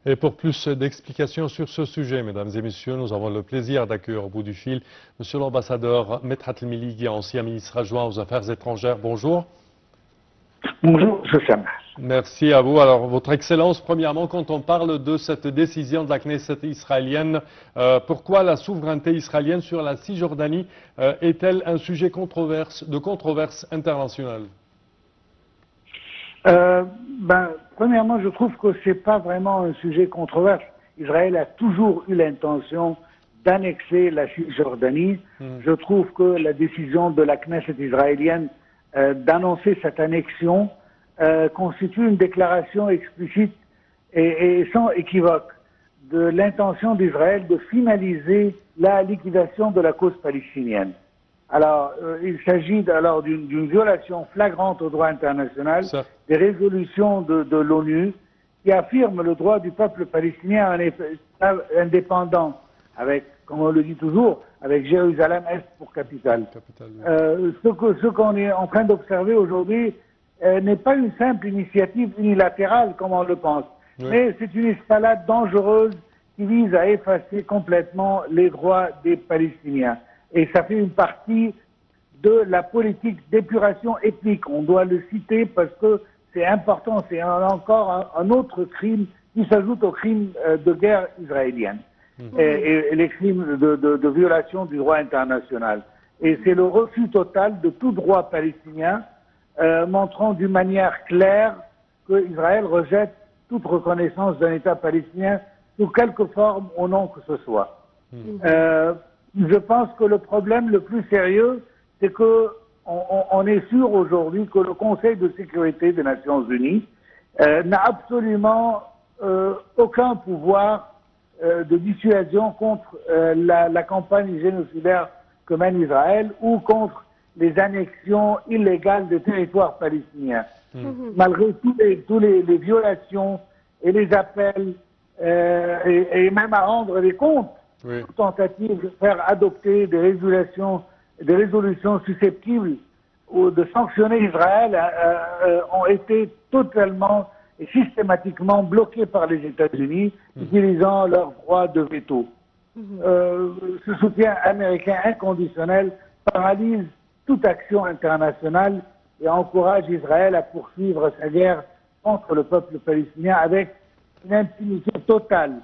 Et pour plus d'explications sur ce sujet, mesdames et messieurs, nous avons le plaisir d'accueillir au bout du fil monsieur l'ambassadeur Medhat El-Miligi, ancien ministre adjoint aux Affaires étrangères. Bonjour. Bonjour, M. Sam. Merci à vous. Alors, Votre Excellence, premièrement, quand on parle de cette décision de la Knesset israélienne, pourquoi la souveraineté israélienne sur la Cisjordanie est-elle un sujet de controverse internationale? Premièrement, je trouve que ce n'est pas vraiment un sujet controverse. Israël a toujours eu l'intention d'annexer la Cisjordanie. Je trouve que la décision de la Knesset israélienne d'annoncer cette annexion constitue une déclaration explicite et sans équivoque de l'intention d'Israël de finaliser la liquidation de la cause palestinienne. Alors, il s'agit alors d'une violation flagrante au droit international, des résolutions de l'ONU qui affirment le droit du peuple palestinien à un État indépendant, avec, comme on le dit toujours, avec Jérusalem-Est pour capitale. Ce qu'on est en train d'observer aujourd'hui n'est pas une simple initiative unilatérale, comme on le pense, mais c'est une escalade dangereuse qui vise à effacer complètement les droits des Palestiniens. Et ça fait une partie de la politique d'épuration ethnique. On doit le citer parce que c'est important, c'est encore un autre crime qui s'ajoute aux crimes de guerre israélienne et les crimes de violation du droit international. Et c'est le refus total de tout droit palestinien, montrant d'une manière claire qu'Israël rejette toute reconnaissance d'un État palestinien sous quelque forme ou non que ce soit. Je pense que le problème le plus sérieux, c'est que on est sûr aujourd'hui que le Conseil de sécurité des Nations Unies n'a absolument aucun pouvoir de dissuasion contre la campagne génocidaire que mène Israël ou contre les annexions illégales des territoires palestiniens. Malgré tous les violations et les appels et même à rendre des comptes, tentatives de faire adopter des résolutions susceptibles ou de sanctionner Israël ont été totalement et systématiquement bloquées par les États-Unis, utilisant leur droit de veto. Ce soutien américain inconditionnel paralyse toute action internationale et encourage Israël à poursuivre sa guerre contre le peuple palestinien avec une impunité totale.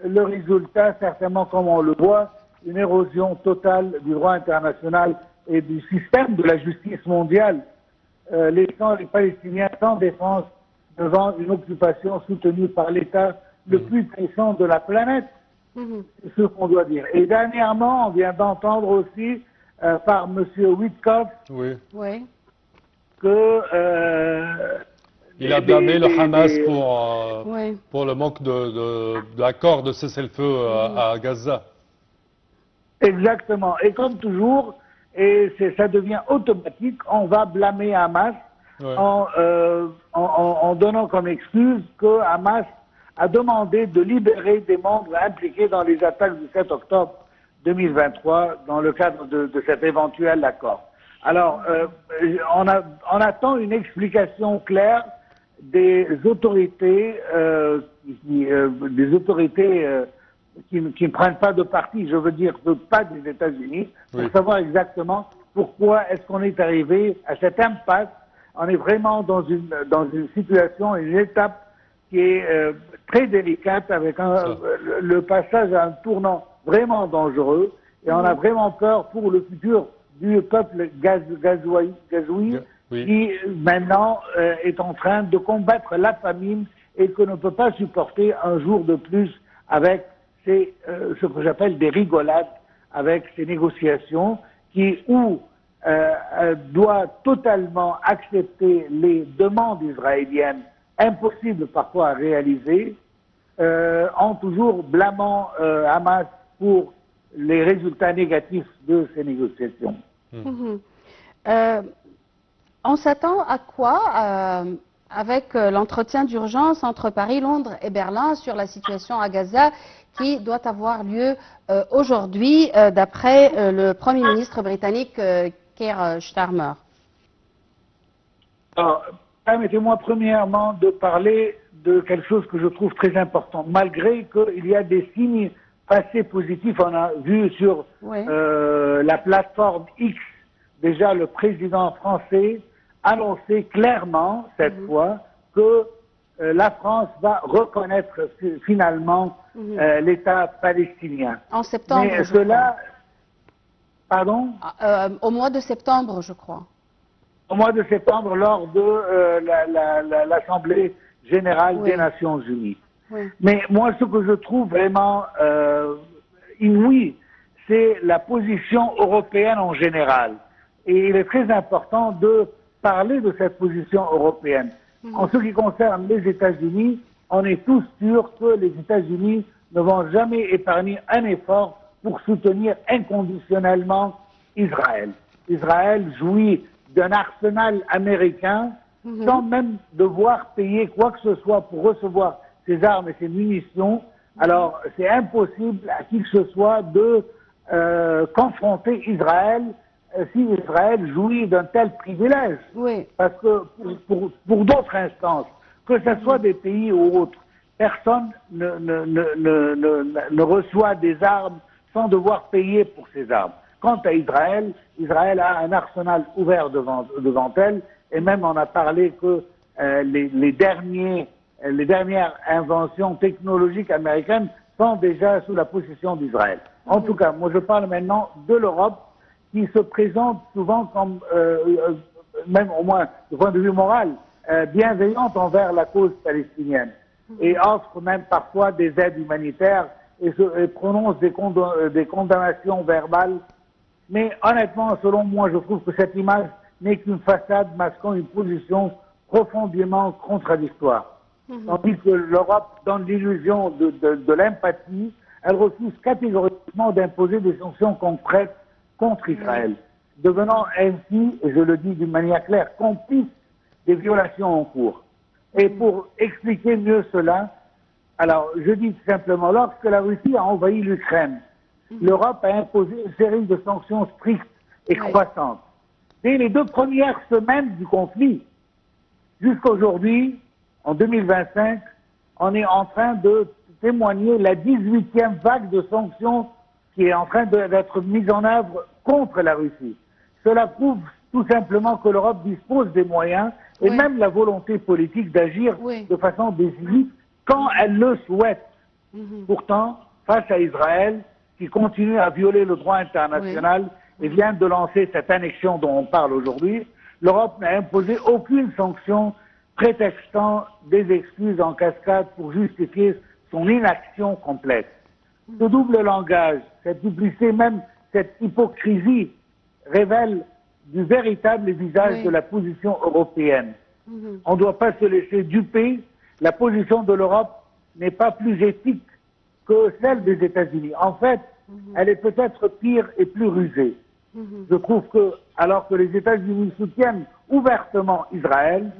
Le résultat, certainement comme on le voit, une érosion totale du droit international et du système de la justice mondiale, laissant les Palestiniens sans défense devant une occupation soutenue par l'État le plus puissant de la planète. C'est ce qu'on doit dire. Et dernièrement, on vient d'entendre aussi par M. Witkoff que il a blâmé le Hamas pour le manque d'accord de cessez-le-feu à Gaza. Exactement. Et comme toujours, et ça devient automatique, on va blâmer Hamas en donnant comme excuse que Hamas a demandé de libérer des membres impliqués dans les attaques du 7 octobre 2023 dans le cadre de cet éventuel accord. Alors, on attend une explication claire des autorités qui ne prennent pas de parti, je veux dire pas des États-Unis, pour savoir exactement pourquoi est-ce qu'on est arrivé à cette impasse. On est vraiment dans une situation, une étape qui est très délicate avec le passage à un tournant vraiment dangereux et on a vraiment peur pour le futur du peuple gazoui qui maintenant est en train de combattre la famine et que ne peut pas supporter un jour de plus avec ce que j'appelle des rigolades, avec ces négociations qui doit totalement accepter les demandes israéliennes, impossibles parfois à réaliser, en toujours blâmant Hamas pour les résultats négatifs de ces négociations. On s'attend à quoi avec l'entretien d'urgence entre Paris, Londres et Berlin sur la situation à Gaza qui doit avoir lieu aujourd'hui d'après le Premier ministre britannique Keir Starmer? Permettez-moi premièrement de parler de quelque chose que je trouve très important. Malgré qu'il y a des signes passés positifs, on a vu sur la plateforme X, déjà le président français annonçait clairement cette fois que la France va reconnaître finalement l'État palestinien. En septembre, mais cela, pardon, au mois de septembre, je crois. Au mois de septembre, lors de l'Assemblée générale des Nations Unies. Mais moi, ce que je trouve vraiment inouï, c'est la position européenne en général. Et il est très important de parler de cette position européenne. En ce qui concerne les États-Unis, on est tous sûrs que les États-Unis ne vont jamais épargner un effort pour soutenir inconditionnellement Israël. Israël jouit d'un arsenal américain sans même devoir payer quoi que ce soit pour recevoir ses armes et ses munitions. Alors, c'est impossible à qui que ce soit de confronter Israël si Israël jouit d'un tel privilège. Parce que pour d'autres instances, que ce soit des pays ou autres, personne ne reçoit des armes sans devoir payer pour ces armes. Quant à Israël, Israël a un arsenal ouvert devant elle, et même on a parlé que les dernières inventions technologiques américaines sont déjà sous la possession d'Israël. En tout cas, moi je parle maintenant de l'Europe, qui se présente souvent comme, même au moins du point de vue moral, bienveillante envers la cause palestinienne, et offre même parfois des aides humanitaires et prononce des condamnations verbales. Mais honnêtement, selon moi, je trouve que cette image n'est qu'une façade masquant une position profondément contradictoire. Tandis que l'Europe donne l'illusion de l'empathie, elle refuse catégoriquement d'imposer des sanctions concrètes contre Israël, devenant ainsi, et je le dis d'une manière claire, complice des violations en cours. Et pour expliquer mieux cela, alors je dis tout simplement, lorsque la Russie a envahi l'Ukraine, l'Europe a imposé une série de sanctions strictes et croissantes. Dès les 2 premières semaines du conflit, jusqu'à aujourd'hui, en 2025, on est en train de témoigner la 18e vague de sanctions qui est en train d'être mise en œuvre contre la Russie. Cela prouve tout simplement que l'Europe dispose des moyens et même la volonté politique d'agir de façon décisive quand elle le souhaite. Pourtant, face à Israël, qui continue à violer le droit international et vient de lancer cette annexion dont on parle aujourd'hui, l'Europe n'a imposé aucune sanction prétextant des excuses en cascade pour justifier son inaction complète. Ce double langage, cette duplicité, même cette hypocrisie révèle du véritable visage de la position européenne. On ne doit pas se laisser duper. La position de l'Europe n'est pas plus éthique que celle des États-Unis. En fait, elle est peut-être pire et plus rusée. Je trouve que, alors que les États-Unis soutiennent ouvertement Israël,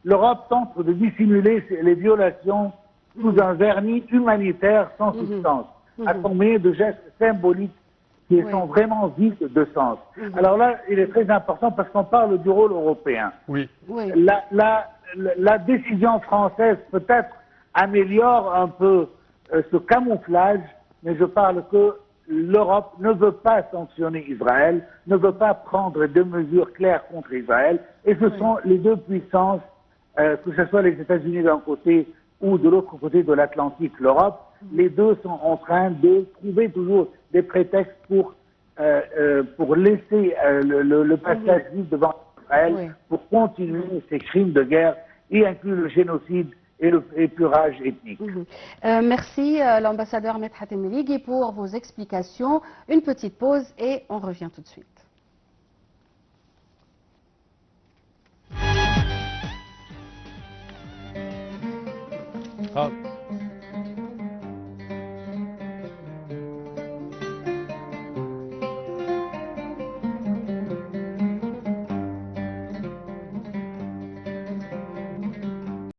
l'Europe tente de dissimuler les violations sous un vernis humanitaire sans substance, accompagné de gestes symboliques qui sont vraiment vides de sens. Alors là, il est très important parce qu'on parle du rôle européen. La décision française peut-être améliore un peu ce camouflage, mais je parle que l'Europe ne veut pas sanctionner Israël, ne veut pas prendre de mesures claires contre Israël, et ce sont les deux puissances, que ce soit les États-Unis d'un côté ou de l'autre côté de l'Atlantique, l'Europe, les deux sont en train de trouver toujours des prétextes pour laisser le passage libre devant Israël, pour continuer ces crimes de guerre, y inclut le génocide et l'épurage ethnique. Merci l'ambassadeur Medhat Emiligi pour vos explications. Une petite pause et on revient tout de suite.